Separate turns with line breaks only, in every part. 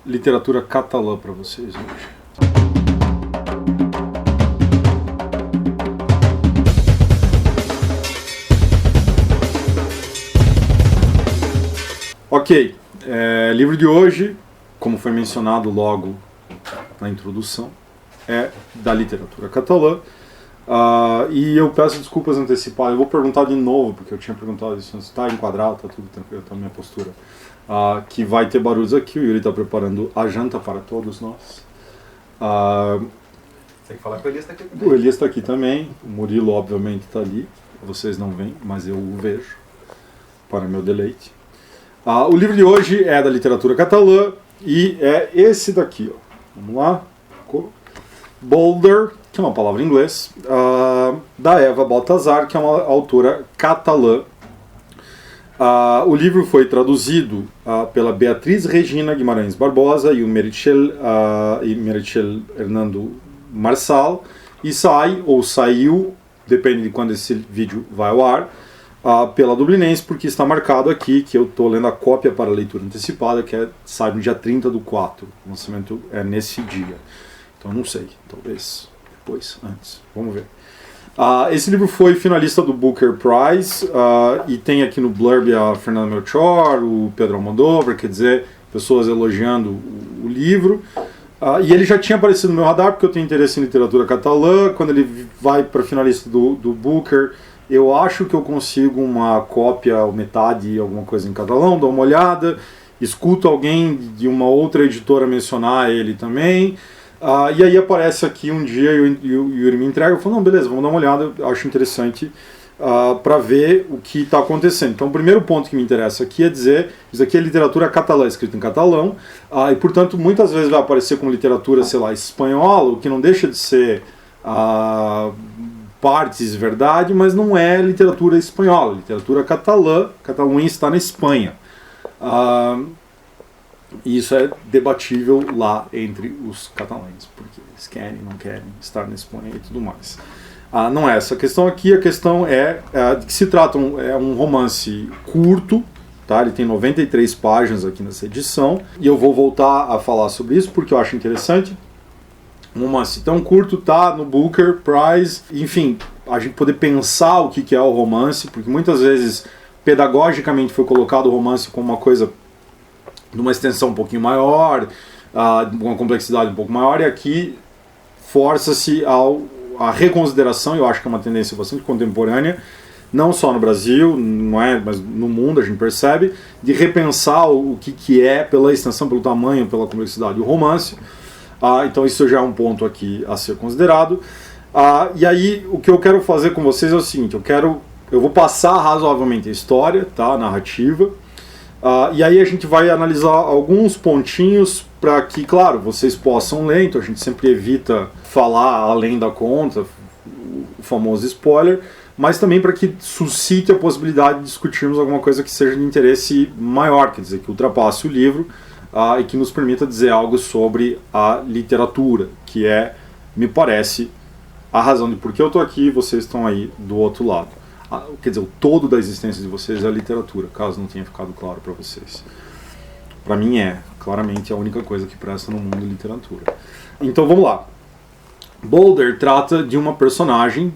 literatura catalã para vocês hoje. Ok, livro de hoje, como foi mencionado logo na introdução, é da literatura catalã. E eu peço desculpas antecipadas, eu vou perguntar de novo, porque eu tinha perguntado isso antes, está enquadrado, está tudo tranquilo, está na minha postura. Que vai ter barulhos aqui, o Yuri está preparando a janta para todos nós.
Tem que falar que o Elias está aqui também.
O Elias está aqui também, o Murilo obviamente está ali, vocês não veem, mas eu o vejo, para meu deleite. O livro de hoje é da literatura catalã e é esse daqui, ó. Vamos lá. Bolder, que é uma palavra em inglês, da Eva Baltazar, que é uma autora catalã. O livro foi traduzido pela Beatriz Regina Guimarães Barbosa e o Meritxell Hernando Marçal, e saiu, depende de quando esse vídeo vai ao ar, pela Dublinense, porque está marcado aqui que eu estou lendo a cópia para leitura antecipada, que sai no dia 30/4. O lançamento é nesse dia. Então não sei, talvez depois, antes. Vamos ver. Esse livro foi finalista do Booker Prize, e tem aqui no blurb a Fernanda Melchor, o Pedro Almodóvar, quer dizer, pessoas elogiando o livro. E ele já tinha aparecido no meu radar, porque eu tenho interesse em literatura catalã. Quando ele vai para finalista do Booker, eu acho que eu consigo uma cópia, ou metade, alguma coisa em catalão, dou uma olhada, escuto alguém de uma outra editora mencionar ele também, e aí aparece aqui um dia e o Yuri me entrega, eu falo, não, beleza, vamos dar uma olhada, eu acho interessante para ver o que está acontecendo. Então o primeiro ponto que me interessa aqui é dizer, isso aqui é literatura catalã, escrito em catalão, e portanto muitas vezes vai aparecer como literatura, sei lá, espanhola, o que não deixa de ser partes verdade, mas não é literatura espanhola, literatura catalã. Catalunha está na Espanha. E isso é debatível lá entre os catalães, porque eles querem, não querem estar na Espanha e tudo mais. Não é essa a questão aqui, a questão é de que se trata um romance curto, tá? Ele tem 93 páginas aqui nessa edição, e eu vou voltar a falar sobre isso porque eu acho interessante. Um romance tão curto, tá no Booker Prize, enfim, a gente poder pensar o que é o romance, porque muitas vezes pedagogicamente foi colocado o romance como uma coisa de uma extensão um pouquinho maior, uma complexidade um pouco maior, e aqui força-se a reconsideração, eu acho que é uma tendência bastante contemporânea, não só no Brasil, não é, mas no mundo a gente percebe, de repensar o que é, pela extensão, pelo tamanho, pela complexidade, o romance. Então isso já é um ponto aqui a ser considerado. E aí o que eu quero fazer com vocês é o seguinte, eu vou passar razoavelmente a história, tá, a narrativa, e aí a gente vai analisar alguns pontinhos para que, claro, vocês possam ler, então a gente sempre evita falar além da conta, o famoso spoiler, mas também para que suscite a possibilidade de discutirmos alguma coisa que seja de interesse maior, quer dizer, que ultrapasse o livro, e que nos permita dizer algo sobre a literatura, que me parece, a razão de por que eu estou aqui e vocês estão aí do outro lado. Quer dizer, o todo da existência de vocês é a literatura, caso não tenha ficado claro para vocês. Para mim claramente a única coisa que presta no mundo é literatura. Então vamos lá. Bolder trata de uma personagem,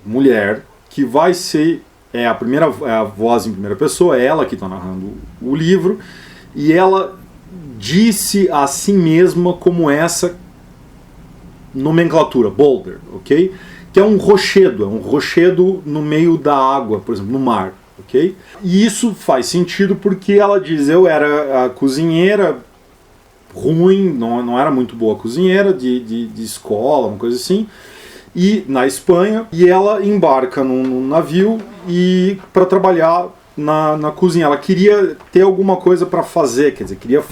mulher, que vai ser a voz em primeira pessoa, é ela que está narrando o livro, e ela disse a si mesma como essa nomenclatura, Bolder, ok? Que é um rochedo no meio da água, por exemplo, no mar, ok? E isso faz sentido porque ela diz, eu era a cozinheira ruim, não era muito boa cozinheira, de escola, uma coisa assim, e na Espanha, e ela embarca num navio para trabalhar na cozinha. Ela queria ter alguma coisa para fazer, quer dizer, queria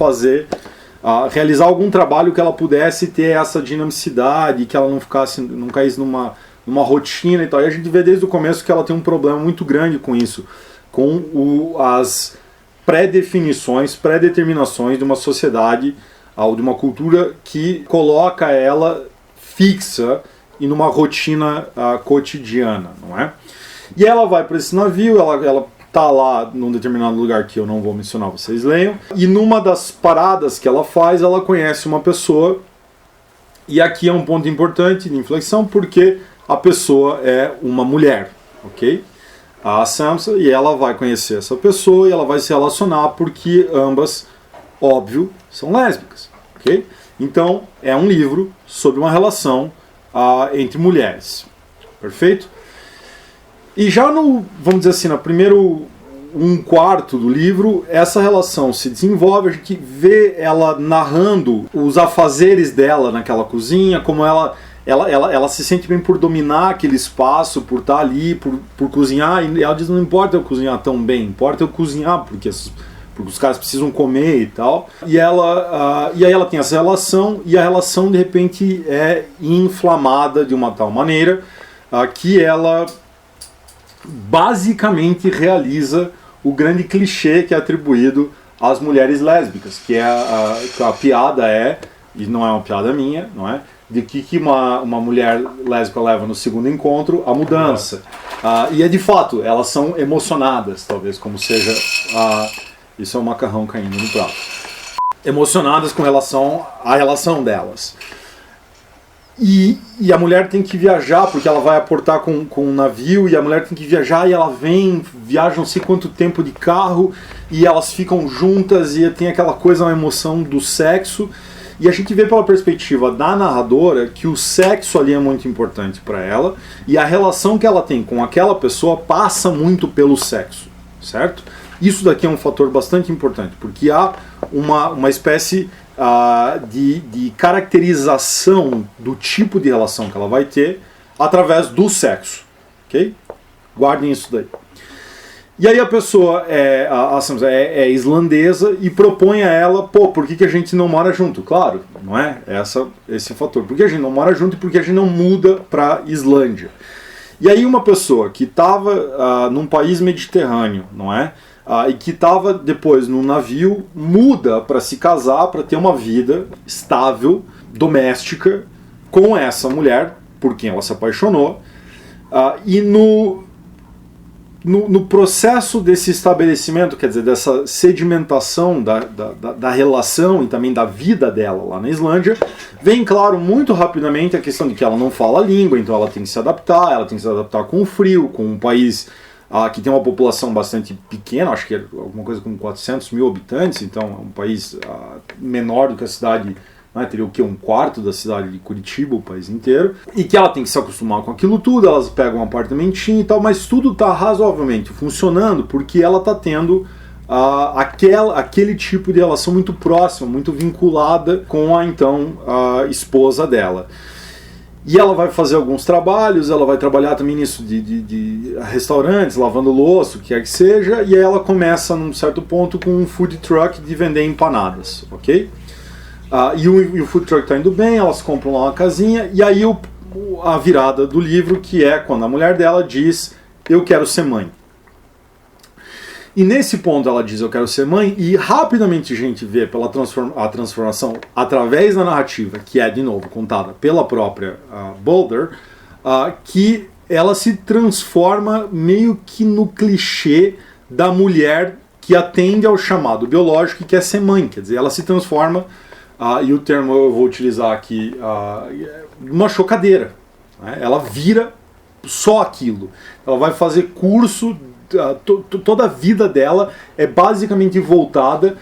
realizar algum trabalho que ela pudesse ter essa dinamicidade, que ela não caísse numa rotina e tal. E a gente vê desde o começo que ela tem um problema muito grande com isso, com as pré-determinações de uma sociedade ou de uma cultura que coloca ela fixa e numa rotina cotidiana, não é? E ela vai para esse navio, ela tá lá num determinado lugar que eu não vou mencionar, vocês leiam. E numa das paradas que ela faz, ela conhece uma pessoa. E aqui é um ponto importante de inflexão, porque a pessoa é uma mulher, ok? A Sansa, e ela vai conhecer essa pessoa e ela vai se relacionar porque ambas, óbvio, são lésbicas, ok? Então, é um livro sobre uma relação entre mulheres, perfeito? E já no, vamos dizer assim, no primeiro um quarto do livro, essa relação se desenvolve, a gente vê ela narrando os afazeres dela naquela cozinha, como ela se sente bem por dominar aquele espaço, por estar ali, por cozinhar, e ela diz, não importa eu cozinhar tão bem, importa eu cozinhar, porque os caras precisam comer e tal. E aí ela tem essa relação, e a relação de repente é inflamada de uma tal maneira que ela basicamente realiza o grande clichê que é atribuído às mulheres lésbicas, que é a piada e não é uma piada minha, não é? De que uma mulher lésbica leva no segundo encontro? A mudança. E é de fato, elas são emocionadas, talvez, como seja... isso é um macarrão caindo no prato. Emocionadas com relação à relação delas. E a mulher tem que viajar, porque ela vai aportar com um navio, e a mulher tem que viajar, e ela viaja não sei quanto tempo de carro, e elas ficam juntas, e tem aquela coisa, uma emoção do sexo. E a gente vê pela perspectiva da narradora que o sexo ali é muito importante para ela, e a relação que ela tem com aquela pessoa passa muito pelo sexo, certo? Isso daqui é um fator bastante importante, porque há uma espécie de caracterização do tipo de relação que ela vai ter através do sexo, ok? Guardem isso daí. E aí a pessoa é islandesa e propõe a ela, por que a gente não mora junto? Claro, não é esse fator. Por que a gente não mora junto e por que a gente não muda para Islândia? E aí uma pessoa que estava num país mediterrâneo, não é? E que estava depois num navio, muda para se casar, para ter uma vida estável, doméstica, com essa mulher, por quem ela se apaixonou, e no processo desse estabelecimento, quer dizer, dessa sedimentação da relação e também da vida dela lá na Islândia, vem claro muito rapidamente a questão de que ela não fala a língua, então ela tem que se adaptar com o frio, com um país que tem uma população bastante pequena, acho que é alguma coisa como 400 mil habitantes, então é um país menor do que a cidade, né, teria o que? Um quarto da cidade de Curitiba, o país inteiro, e que ela tem que se acostumar com aquilo tudo, elas pegam um apartamentinho e tal, mas tudo está razoavelmente funcionando, porque ela está tendo aquele tipo de relação muito próxima, muito vinculada com a esposa dela. E ela vai fazer alguns trabalhos, ela vai trabalhar também nisso de restaurantes, lavando louça, o que quer que seja, e aí ela começa num certo ponto com um food truck de vender empanadas, ok? E o food truck está indo bem, elas compram lá uma casinha, e aí a virada do livro, que é quando a mulher dela diz, eu quero ser mãe. E nesse ponto ela diz, eu quero ser mãe, e rapidamente a gente vê a transformação através da narrativa, que é, de novo, contada pela própria Boulder, que ela se transforma meio que no clichê da mulher que atende ao chamado biológico e quer ser mãe. Quer dizer, ela se transforma, e o termo eu vou utilizar aqui, uma chocadeira. Né? Ela vira só aquilo. Ela vai fazer curso... toda a vida dela é basicamente voltada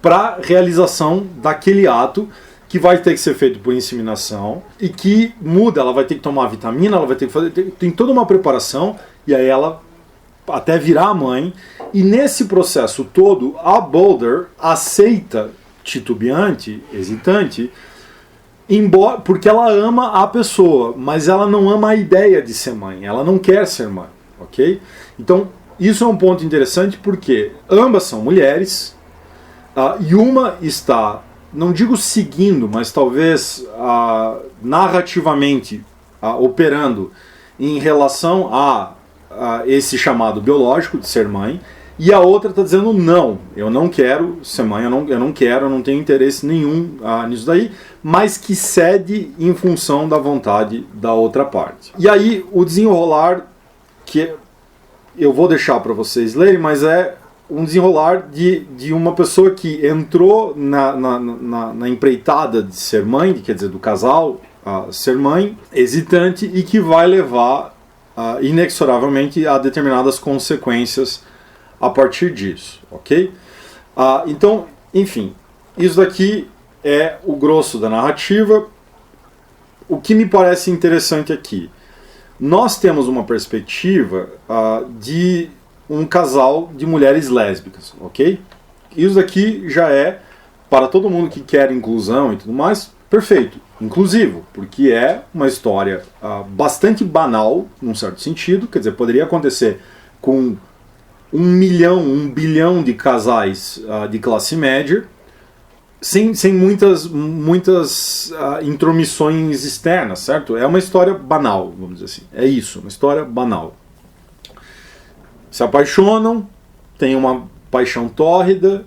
para a realização daquele ato que vai ter que ser feito por inseminação e que muda, ela vai ter que tomar vitamina, ela vai ter que fazer, tem toda uma preparação, e aí ela até virar a mãe, e nesse processo todo a Boulder aceita, titubeante, hesitante, porque ela ama a pessoa, mas ela não ama a ideia de ser mãe, ela não quer ser mãe, ok? Então isso é um ponto interessante, porque ambas são mulheres, e uma está, não digo seguindo, mas talvez narrativamente operando em relação a esse chamado biológico de ser mãe, e a outra está dizendo, não, eu não quero ser mãe, eu não tenho interesse nenhum nisso daí, mas que cede em função da vontade da outra parte. E aí o desenrolar, que eu vou deixar para vocês lerem, mas é um desenrolar de uma pessoa que entrou na empreitada de ser mãe, quer dizer, do casal ser mãe, hesitante, e que vai levar inexoravelmente a determinadas consequências a partir disso, ok? Então, enfim, isso daqui é o grosso da narrativa. O que me parece interessante aqui, nós temos uma perspectiva de um casal de mulheres lésbicas, ok? Isso daqui já é, para todo mundo que quer inclusão e tudo mais, perfeito, inclusivo, porque é uma história bastante banal, num certo sentido, quer dizer, poderia acontecer com 1 milhão, 1 bilhão de casais de classe média, sem muitas intromissões externas, certo? É uma história banal, vamos dizer assim. É isso, uma história banal. Se apaixonam, têm uma paixão tórrida,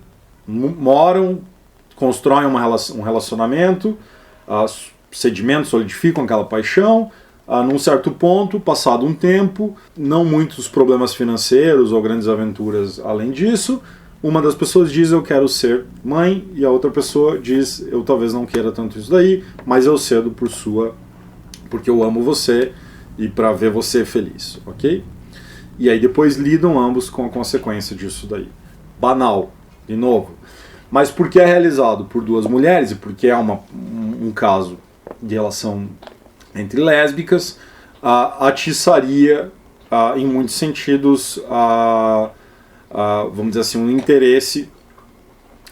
moram, constroem um relacionamento, sedimentam, solidificam aquela paixão. Num certo ponto, passado um tempo, não muitos problemas financeiros ou grandes aventuras além disso, uma das pessoas diz eu quero ser mãe, e a outra pessoa diz eu talvez não queira tanto isso daí, mas eu cedo porque eu amo você e para ver você feliz, ok? E aí depois lidam ambos com a consequência disso daí. Banal, de novo. Mas porque é realizado por duas mulheres e porque é um caso de relação entre lésbicas, atiçaria, em muitos sentidos, vamos dizer assim, um interesse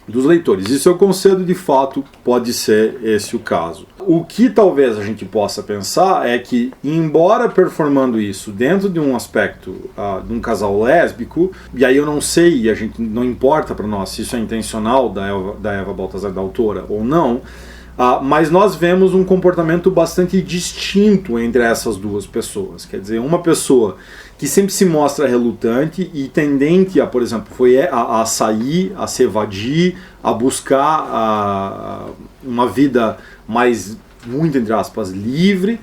dos leitores. Isso eu concedo, de fato, pode ser esse o caso. O que talvez a gente possa pensar é que, embora performando isso dentro de um aspecto de um casal lésbico, e aí eu não sei, e a gente não importa para nós se isso é intencional da Eva Baltazar, da autora, ou não, mas nós vemos um comportamento bastante distinto entre essas duas pessoas. Quer dizer, uma pessoa que sempre se mostra relutante e tendente a, por exemplo, a sair, a se evadir, a buscar uma vida mais, muito entre aspas, livre,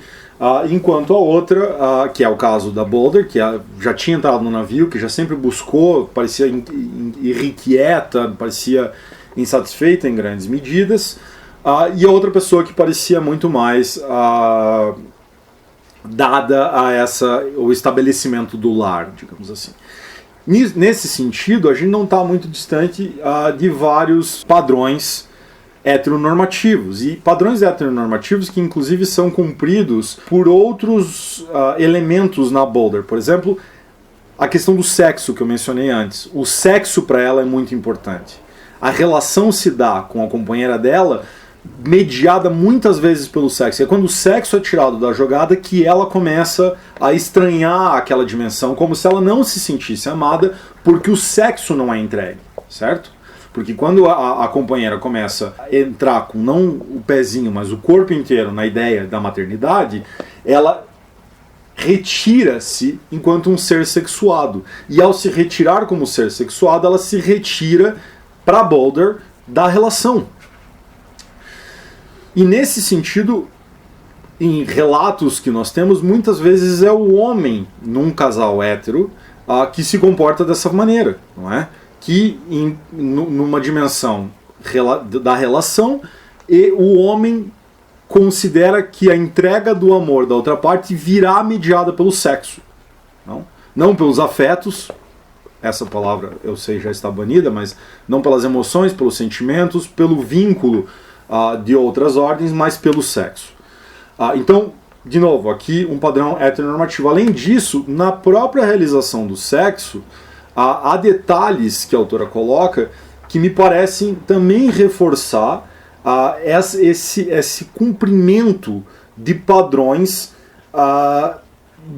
enquanto a outra, que é o caso da Boulder, que já tinha entrado no navio, que já sempre buscou, parecia irrequieta, parecia insatisfeita em grandes medidas, e a outra pessoa que parecia muito mais dada a o estabelecimento do lar, digamos assim. Nesse sentido, a gente não está muito distante de vários padrões heteronormativos, e padrões heteronormativos que inclusive são cumpridos por outros elementos na Boulder. Por exemplo, a questão do sexo que eu mencionei antes. O sexo para ela é muito importante. A relação se dá com a companheira dela mediada muitas vezes pelo sexo. É quando o sexo é tirado da jogada que ela começa a estranhar aquela dimensão, como se ela não se sentisse amada, porque o sexo não é entregue, certo? Porque quando a companheira começa a entrar com não o pezinho, mas o corpo inteiro na ideia da maternidade, ela retira-se enquanto um ser sexuado. E ao se retirar como ser sexuado, ela se retira para Boulder da relação. E nesse sentido, em relatos que nós temos, muitas vezes é o homem, num casal hétero, que se comporta dessa maneira, não é? Que numa dimensão da relação, e o homem considera que a entrega do amor da outra parte virá mediada pelo sexo. Não pelos afetos, essa palavra eu sei já está banida, mas não pelas emoções, pelos sentimentos, pelo vínculo de outras ordens, mas pelo sexo. Então, de novo, aqui um padrão heteronormativo. Além disso, na própria realização do sexo, há detalhes que a autora coloca que me parecem também reforçar esse cumprimento de padrões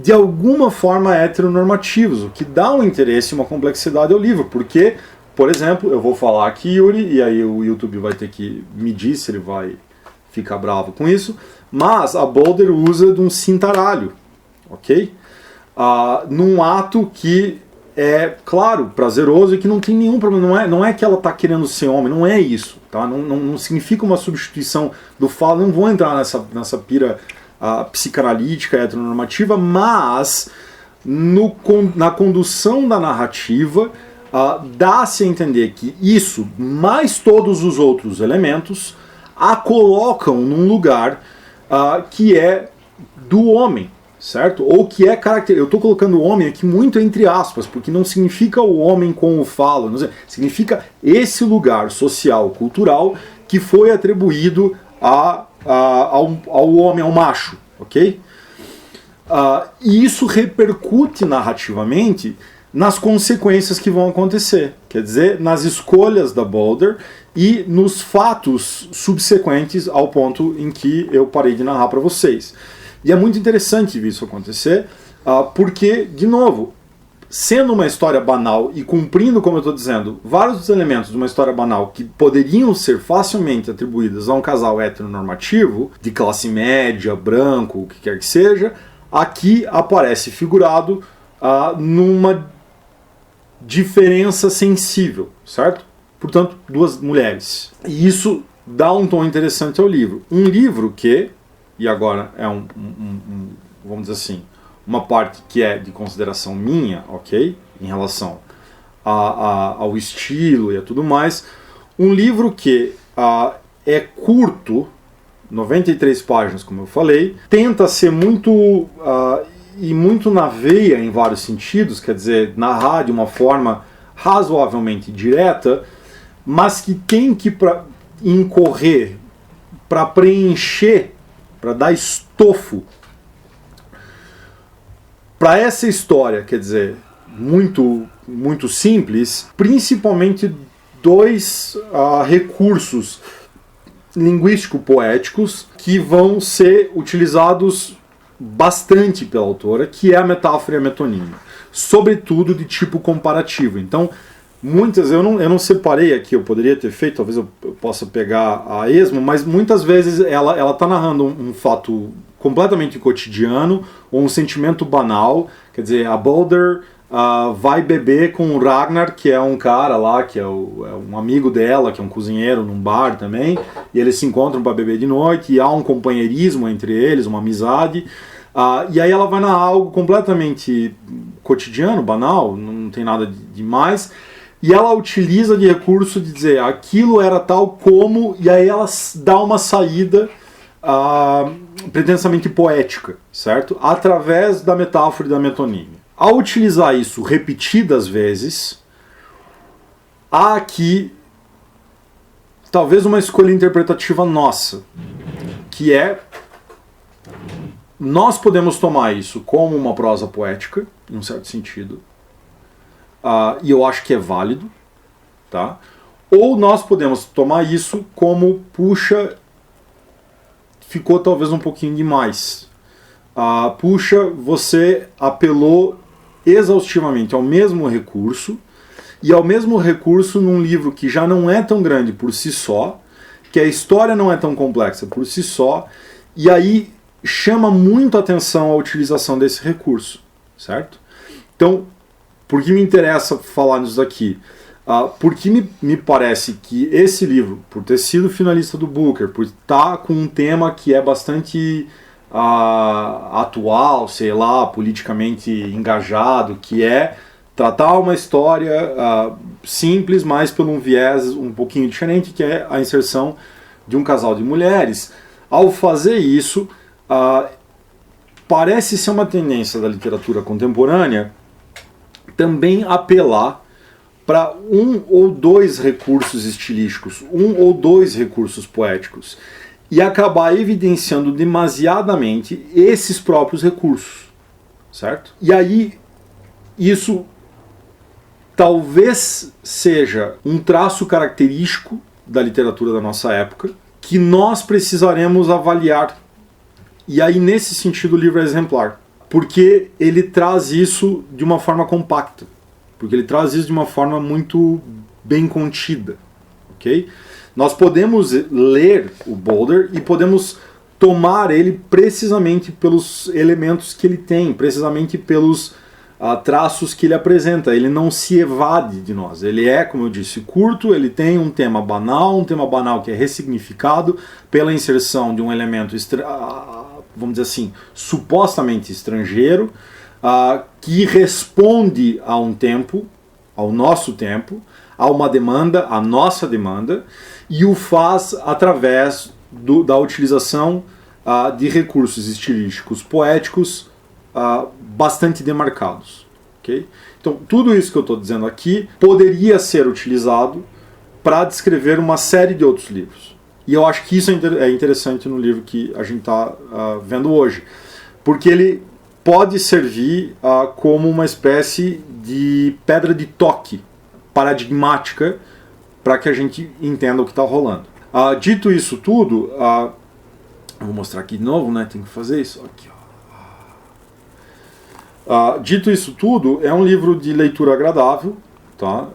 de alguma forma heteronormativos, o que dá um interesse e uma complexidade ao livro, porque, por exemplo, eu vou falar aqui, Yuri, e aí o YouTube vai ter que medir se ele vai ficar bravo com isso, mas a Boulder usa de um cintaralho, ok? Num ato que é, claro, prazeroso e que não tem nenhum problema, não é que ela está querendo ser homem, não é isso, tá? Não significa uma substituição do falo, não vou entrar nessa pira psicanalítica, heteronormativa, mas na condução da narrativa, dá-se a entender que isso, mais todos os outros elementos, a colocam num lugar que é do homem, certo? Ou que é característico. Eu estou colocando o homem aqui muito entre aspas, porque não significa o homem com o falo, não sei, significa esse lugar social, cultural, que foi atribuído ao homem, ao macho, ok? E isso repercute narrativamente nas consequências que vão acontecer, quer dizer, nas escolhas da Baldr e nos fatos subsequentes ao ponto em que eu parei de narrar para vocês. E é muito interessante ver isso acontecer, porque, de novo, sendo uma história banal e cumprindo, como eu estou dizendo, vários dos elementos de uma história banal que poderiam ser facilmente atribuídos a um casal heteronormativo, de classe média, branco, o que quer que seja, aqui aparece figurado numa diferença sensível, certo? Portanto, duas mulheres. E isso dá um tom interessante ao livro. Um livro que, e agora é vamos dizer assim, uma parte que é de consideração minha, ok? Em relação ao estilo e a tudo mais. Um livro que é curto, 93 páginas, como eu falei, tenta ser muito e muito na veia em vários sentidos, quer dizer, narrar de uma forma razoavelmente direta, mas que tem que incorrer para preencher, para dar estofo para essa história, quer dizer, muito, muito simples, principalmente dois recursos linguístico-poéticos que vão ser utilizados bastante pela autora, que é a metáfora e a metonímia, sobretudo de tipo comparativo. Então, muitas, eu não separei aqui, eu poderia ter feito, talvez eu possa pegar a esmo, mas muitas vezes ela está narrando um fato completamente cotidiano, ou um sentimento banal, quer dizer, a Baldr vai beber com o Ragnar, que é um cara lá, que é um amigo dela, que é um cozinheiro num bar também, e eles se encontram para beber de noite, e há um companheirismo entre eles, uma amizade, e aí ela vai narrar algo completamente cotidiano, banal, não tem nada demais, e ela utiliza de recurso de dizer aquilo era tal como, e aí ela dá uma saída pretensamente poética, certo? Através da metáfora e da metonímia. Ao utilizar isso repetidas vezes, há aqui talvez uma escolha interpretativa nossa, que é nós podemos tomar isso como uma prosa poética, em um certo sentido, e eu acho que é válido, tá? Ou nós podemos tomar isso como, puxa, ficou talvez um pouquinho demais. Puxa, você apelou exaustivamente ao mesmo recurso, e ao mesmo recurso num livro que já não é tão grande por si só, que a história não é tão complexa por si só, e aí chama muito a atenção a utilização desse recurso, certo? Então, por que me interessa falar nisso daqui? Porque me parece que esse livro, por ter sido finalista do Booker, por estar com um tema que é bastante atual, sei lá, politicamente engajado, que é tratar uma história simples, mas por um viés um pouquinho diferente, que é a inserção de um casal de mulheres. Ao fazer isso, parece ser uma tendência da literatura contemporânea também apelar para um ou dois recursos estilísticos, um ou dois recursos poéticos, e acabar evidenciando demasiadamente esses próprios recursos, certo? E aí, isso talvez seja um traço característico da literatura da nossa época, que nós precisaremos avaliar. E aí, nesse sentido, o livro é exemplar, porque ele traz isso de uma forma compacta, porque ele traz isso de uma forma muito bem contida, ok? Nós podemos ler o Baldr e podemos tomar ele precisamente pelos elementos que ele tem, precisamente pelos traços que ele apresenta. Ele não se evade de nós. Ele é, como eu disse, curto, ele tem um tema banal que é ressignificado pela inserção de um elemento, vamos dizer assim, supostamente estrangeiro, que responde a um tempo, ao nosso tempo, a uma demanda, a nossa demanda, e o faz através da utilização de recursos estilísticos poéticos bastante demarcados. Okay? Então, tudo isso que eu estou dizendo aqui poderia ser utilizado para descrever uma série de outros livros. E eu acho que isso é interessante no livro que a gente está vendo hoje, porque ele pode servir como uma espécie de pedra de toque paradigmática para que a gente entenda o que está rolando. Dito isso tudo, eu vou mostrar aqui de novo, né? Tem que fazer isso. Aqui, ó. Dito isso tudo, é um livro de leitura agradável. Tá?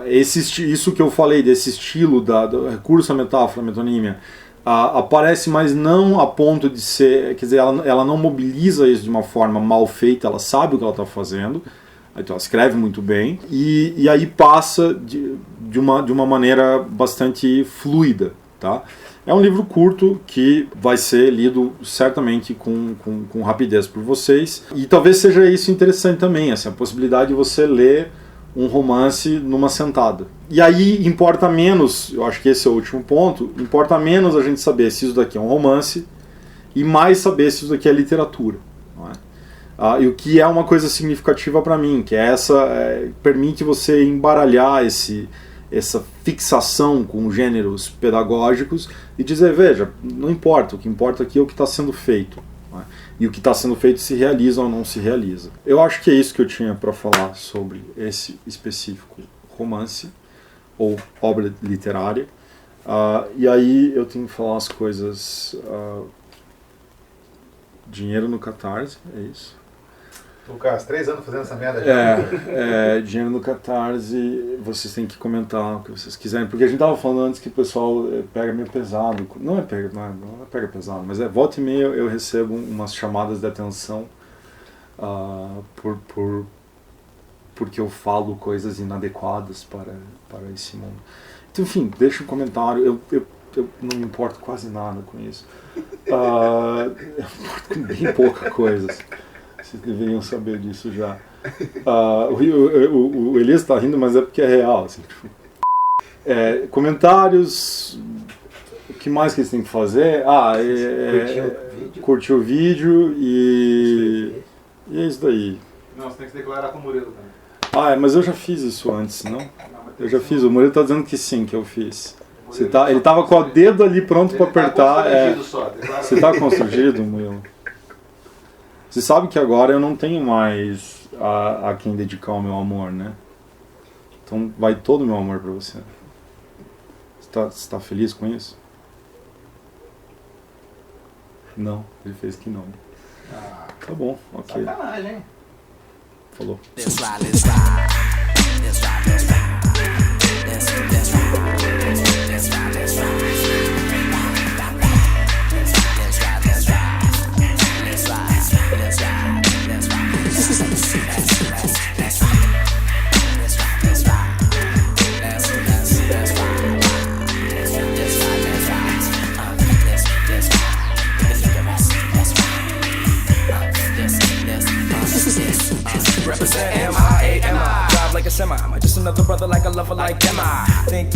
Isso que eu falei desse estilo do recurso à metáfora, à metonímia, aparece, mas não a ponto de ser, quer dizer, ela não mobiliza isso de uma forma mal feita, ela sabe o que ela está fazendo, então ela escreve muito bem, e aí passa de uma maneira bastante fluida. Tá? É um livro curto que vai ser lido certamente com rapidez por vocês, e talvez seja isso interessante também, assim, a possibilidade de você ler um romance numa sentada. E aí importa menos, eu acho que esse é o último ponto, importa menos a gente saber se isso daqui é um romance e mais saber se isso daqui é literatura. Não é? E o que é uma coisa significativa para mim, que é permite você embaralhar essa fixação com gêneros pedagógicos e dizer, veja, não importa, o que importa aqui é o que está sendo feito. E o que está sendo feito se realiza ou não se realiza. Eu acho que é isso que eu tinha para falar sobre esse específico romance ou obra literária. E aí eu tenho que falar as coisas... dinheiro no Catarse, é isso.
Lucas, 3 anos fazendo essa merda já.
Dinheiro no Catarse, vocês têm que comentar o que vocês quiserem, porque a gente tava falando antes que o pessoal pega meio pesado, não é pega pesado, mas volta e meia eu recebo umas chamadas de atenção porque eu falo coisas inadequadas para esse mundo. Então, enfim, deixa um comentário, eu não me importo quase nada com isso. Eu me importo com bem pouca coisa. Vocês deveriam saber disso já. O Elias está rindo, mas é porque é real. Assim, tipo. Comentários. O que mais que eles têm que fazer? Curtir o vídeo e é isso daí.
Não, você tem que se declarar com o Murilo também.
Mas eu já fiz isso antes, não? Eu já fiz. O Murilo está dizendo que sim, que eu fiz. Ele estava com o dedo ali pronto para apertar. Você está constrangido, Murilo? Você sabe que agora eu não tenho mais a quem dedicar o meu amor, né? Então vai todo o meu amor pra você. Você tá feliz com isso? Não, ele fez que não. Tá bom, ok.
Sacanagem, hein?
Falou.
Represent M-I-A-M-I. Drive like a semi. Am I just another brother like a lover like am I? Think